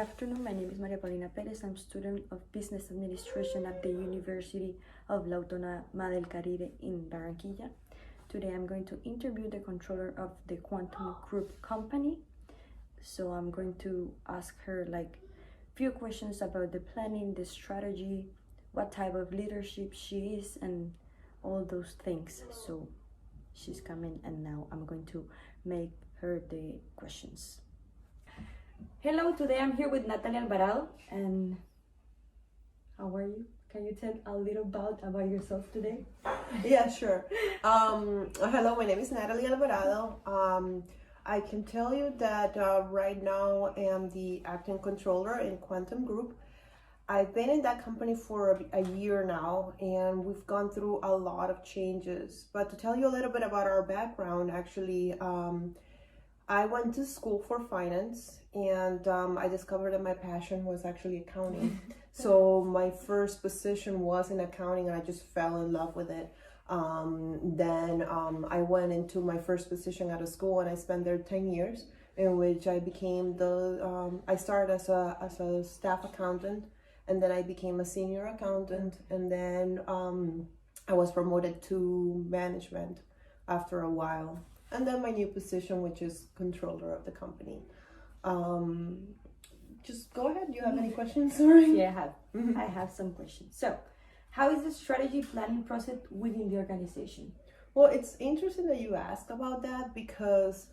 afternoon. My name is Maria Paulina Perez. I'm a student of Business Administration at the University of La Autónoma del Caribe in Barranquilla. Today I'm going to interview the controller of the Quantum Group company. So I'm going to ask her few questions about the planning, the strategy, what type of leadership she is, and all those things. So she's coming and now I'm going to make her the questions. Hello, today I'm here with Natalia Alvarado. And how are you? Can you tell a little about yourself today? Yeah, sure. Hello, my name is Natalia Alvarado. I can tell you that right now I am the acting controller in Quantum Group. I've been in that company for a year now, and we've gone through a lot of changes. But to tell you a little bit about our background, actually, I went to school for finance, and I discovered that my passion was actually accounting. So my first position was in accounting, and I just fell in love with it. Then I went into my first position out of school, and I spent there 10 years, in which I became I started as a staff accountant, and then I became a senior accountant, and then I was promoted to management after a while. And then my new position, which is controller of the company. Just go ahead. Do you have any questions? Sorry. Yeah, I have. I have some questions. So, how is the strategy planning process within the organization? Well, it's interesting that you asked about that because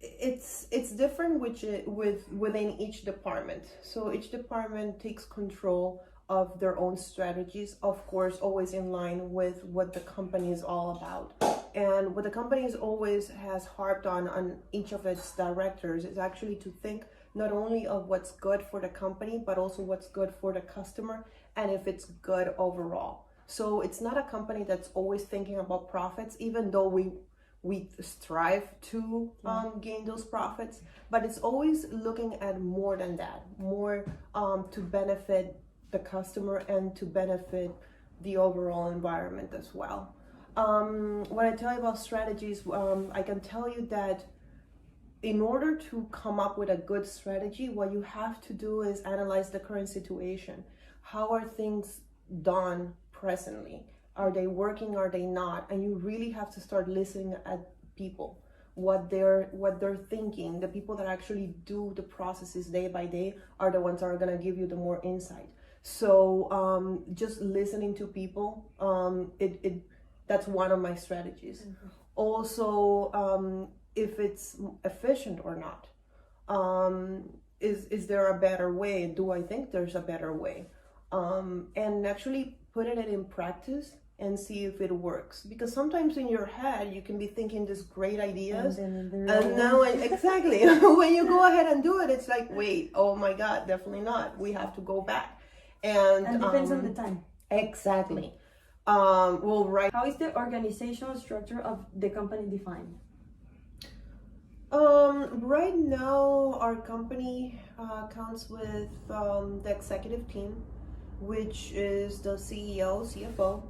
it's different within each department. So each department takes control of their own strategies, of course, always in line with what the company is all about. And what the company always has harped on each of its directors is actually to think not only of what's good for the company, but also what's good for the customer and if it's good overall. So it's not a company that's always thinking about profits, even though we strive to gain those profits, but it's always looking at more than that, more to benefit the customer and to benefit the overall environment as well. When I tell you about strategies, I can tell you that in order to come up with a good strategy, what you have to do is analyze the current situation. How are things done presently? Are they working? Are they not? And you really have to start listening at people, what they're thinking. The people that actually do the processes day by day are the ones that are gonna give you the more insight. So just listening to people, that's one of my strategies. Mm-hmm. Also, if it's efficient or not. Is there a better way? Do I think there's a better way? And actually putting it in practice and see if it works. Because sometimes in your head, you can be thinking these great ideas. And now, exactly, when you go ahead and do it, it's like, wait, oh my God, definitely not. We have to go back. And depends on the time. Exactly. Right. How is the organizational structure of the company defined? Right now, our company counts with the executive team, which is the CEO, CFO,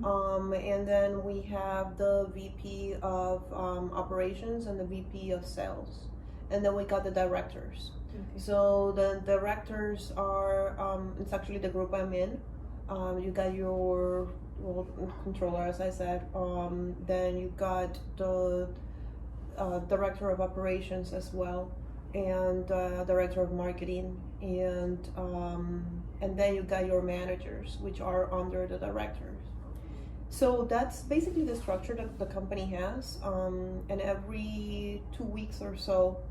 and then we have the VP of operations and the VP of sales, and then we got the directors. Okay. So the directors are, it's actually the group I'm in. You got your controller, as I said, then you got the director of operations as well, and director of marketing, and then you got your managers, which are under the directors. So that's basically the structure that the company has, and every 2 weeks or so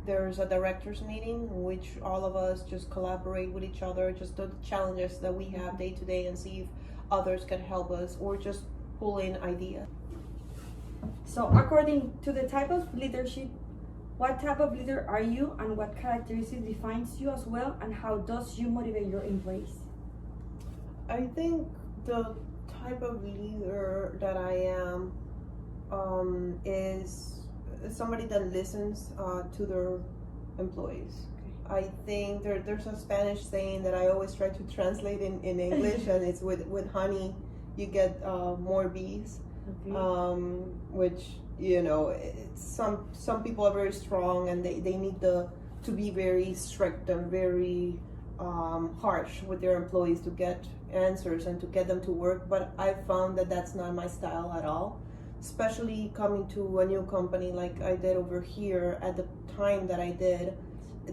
there's a directors meeting in which all of us just collaborate with each other, just the challenges that we have day to day, and see if others can help us or just pull in ideas. So according to the type of leadership, what type of leader are you, and what characteristics defines you as well, and how does you motivate your employees? I think the type of leader that I am is somebody that listens to their employees. Okay. I think there's a Spanish saying that I always try to translate in English, and it's with honey you get more bees. Okay. Which, you know, some people are very strong and they need the to be very strict and very harsh with their employees to get answers and to get them to work. But I found that that's not my style at all, especially coming to a new company like I did over here. At the time that I did,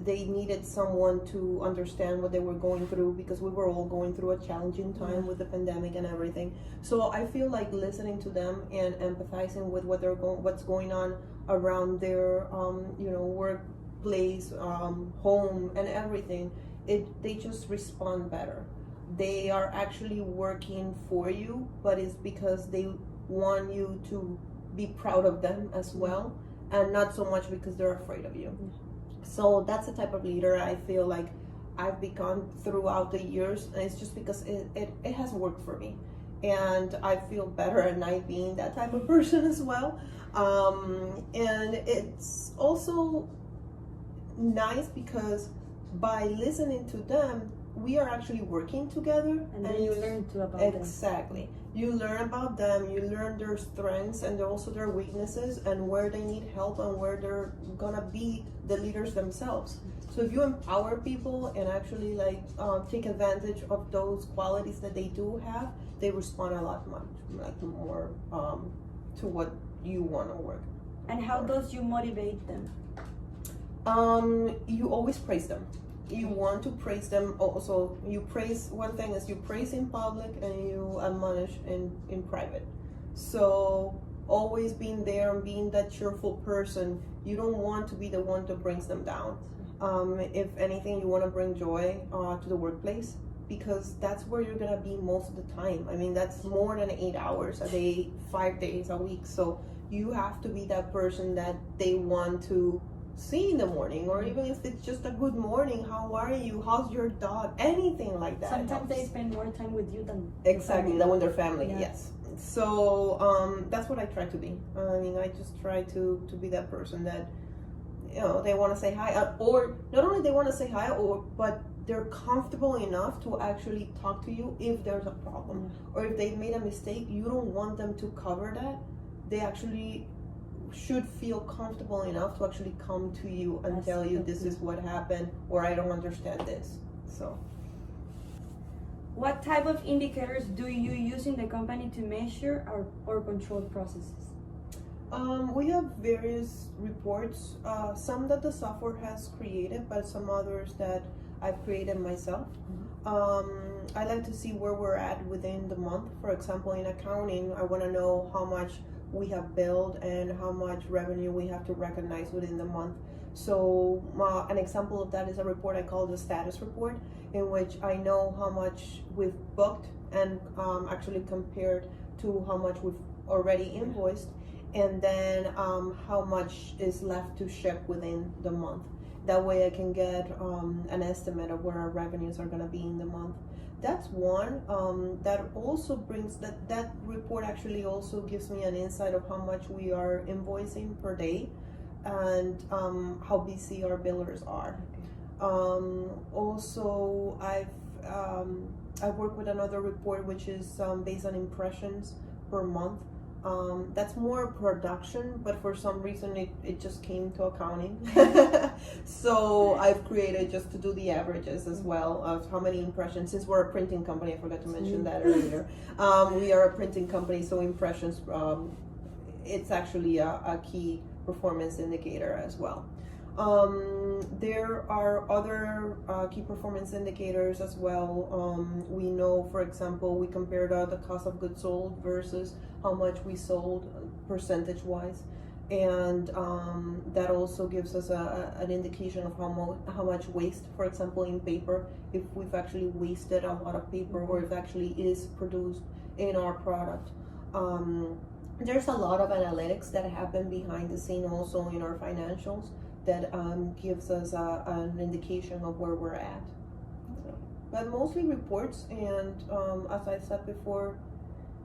they needed someone to understand what they were going through, because we were all going through a challenging time with the pandemic and everything. So I feel like listening to them and empathizing with what's going on around their workplace, home, and everything, they just respond better. They are actually working for you, but it's because they want you to be proud of them as well, and not so much because they're afraid of you. So that's the type of leader I feel like I've become throughout the years, and it's just because it has worked for me, and I feel better at night being that type of person as well. And it's also nice because by listening to them, we are actually working together, and then you learn too about them. Exactly. You learn about them, you learn their strengths and also their weaknesses, and where they need help and where they're gonna be the leaders themselves. So if you empower people and actually take advantage of those qualities that they do have, they respond a lot more to what you want to work. And how does you motivate them? You always praise them. You want to praise them. Also, you praise, one thing is you praise in public and you admonish in private. So always being there and being that cheerful person. You don't want to be the one that brings them down. If anything, you want to bring joy to the workplace, because that's where you're gonna be most of the time. I mean, that's more than 8 hours a day, 5 days a week. So you have to be that person that they want to see in the morning, or even if it's just a good morning, how are you, how's your dog, anything like that. Sometimes they spend more time with you than than with their family. Yeah. Yes. So that's what I try to be. I mean, I just try to be that person that, they want to say hi, or not only they want to say hi, but they're comfortable enough to actually talk to you if there's a problem, or if they made a mistake. You don't want them to cover that. They actually should feel comfortable enough to actually come to you and tell you this is what happened, or I don't understand this. So what type of indicators do you use in the company to measure or control processes? We have various reports, some that the software has created, but some others that I've created myself. I like to see where we're at within the month. For example, in accounting, I want to know how much we have billed and how much revenue we have to recognize within the month. So an example of that is a report I call the status report, in which I know how much we've booked and actually compared to how much we've already invoiced, and then how much is left to ship within the month. That way I can get an estimate of where our revenues are going to be in the month. That's one. That also brings, that report actually also gives me an insight of how much we are invoicing per day, and how busy our billers are. Also, I've worked with another report which is based on impressions per month. That's more production, but for some reason it just came to accounting. So I've created just to do the averages as well of how many impressions, since we're a printing company. I forgot to mention that earlier. We are a printing company, so impressions, it's actually a key performance indicator as well. There are other key performance indicators as well. We know, for example, we compared the cost of goods sold versus how much we sold percentage wise, and that also gives us an indication of how much waste, for example, in paper, if we've actually wasted a lot of paper, or if actually is produced in our product. There's a lot of analytics that happen behind the scene also in our financials that gives us an indication of where we're at. So, but mostly reports, and as I said before,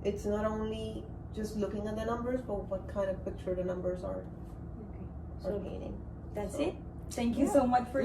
it's not only just looking at the numbers, but what kind of picture the numbers are painting. That's it. Thank you so much for